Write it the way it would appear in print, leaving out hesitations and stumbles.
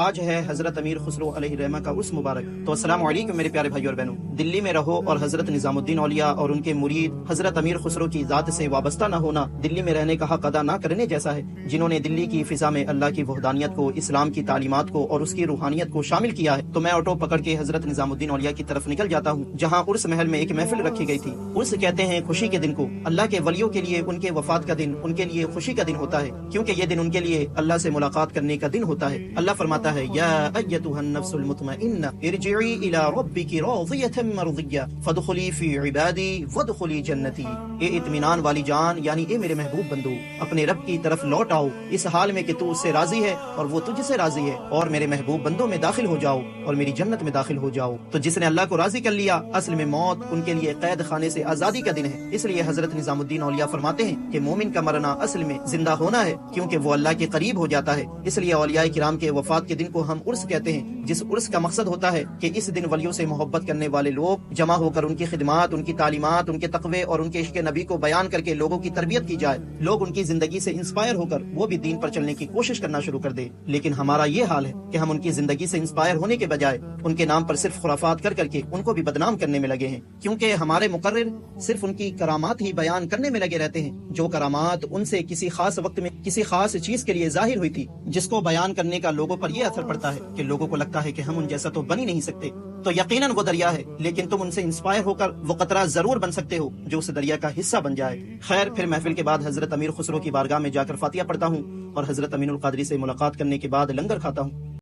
آج ہے حضرت امیر خسرو علیہ الرحمہ کا عرس مبارک۔ تو السلام علیکم میرے پیارے بھائی اور بہنوں، دلی میں رہو اور حضرت نظام الدین اولیاء اور ان کے مرید حضرت امیر خسرو کی ذات سے وابستہ نہ ہونا دلی میں رہنے کا حق ادا نہ کرنے جیسا ہے۔ جنہوں نے دلی کی فضا میں اللہ کی وحدانیت کو، اسلام کی تعلیمات کو اور اس کی روحانیت کو شامل کیا ہے، تو میں آٹو پکڑ کے حضرت نظام الدین اولیاء کی طرف نکل جاتا ہوں، جہاں عرس محل میں ایک محفل رکھی گئی تھی۔ عرس کہتے ہیں خوشی کے دن کو۔ اللہ کے ولیوں کے لیے ان کے وفات کا دن ان کے لیے خوشی کا دن ہوتا ہے، کیونکہ یہ دن ان کے لیے اللہ سے ملاقات کرنے کا دن ہوتا ہے۔ اللہ فرماتا ہے یا ایتھا النفس المطمئنہ ارجعی الی ربک راضیۃ مرضیہ فادخلی فی عبادی وادخلی جنتی۔ اے اطمینان والی جان، یعنی اے میرے محبوب بندو، اپنے رب کی طرف لوٹ آؤ اس حال میں کہ تو اس سے راضی ہے اور وہ تجھ سے راضی ہے، اور میرے محبوب بندوں میں داخل ہو جاؤ اور میری جنت میں داخل ہو جاؤ۔ تو جس نے اللہ کو راضی کر لیا، اصل میں موت ان کے لیے قید خانے سے آزادی کا دن ہے۔ اس لیے حضرت نظام الدین اولیاء فرماتے ہیں کہ مومن کا مرنا اصل میں زندہ ہونا ہے، کیونکہ وہ اللہ کے قریب ہو جاتا ہے۔ اس لیے اولیاء کرام کے وفات کے دن کو ہم عرس کہتے ہیں، جس عرس کا مقصد ہوتا ہے کہ اس دن ولیوں سے محبت کرنے والے لوگ جمع ہو کر ان کی خدمات، ان کی تعلیمات، ان کے تقوی اور ان کے عشق نبی کو بیان کر کے لوگوں کی تربیت کی جائے۔ لوگ ان کی زندگی سے انسپائر ہو کر وہ بھی دین پر چلنے کی کوشش کرنا شروع کر دے۔ لیکن ہمارا یہ حال ہے کہ ہم ان کی زندگی سے انسپائر ہونے کے بجائے ان کے نام پر صرف خرافات کر کے ان کو بھی بدنام کرنے میں لگے ہیں، کیونکہ ہمارے مقرر صرف ان کی کرامات ہی بیان کرنے میں لگے رہتے ہیں، جو کرامات ان سے کسی خاص وقت میں کسی خاص چیز کے لیے ظاہر ہوئی تھی، جس کو بیان کرنے کا لوگوں پر یہ اثر پڑتا ہے کہ لوگوں کو لگتا ہے کہ ہم ان جیسا تو بن ہی نہیں سکتے۔ تو یقیناً وہ دریا ہے، لیکن تم ان سے انسپائر ہو کر وہ قطرہ ضرور بن سکتے ہو جو اس دریا کا حصہ بن جائے۔ خیر، پھر محفل کے بعد حضرت امیر خسرو کی بارگاہ میں جا کر فاتحہ پڑھتا ہوں اور حضرت امین القادری سے ملاقات کرنے کے بعد لنگر کھاتا ہوں۔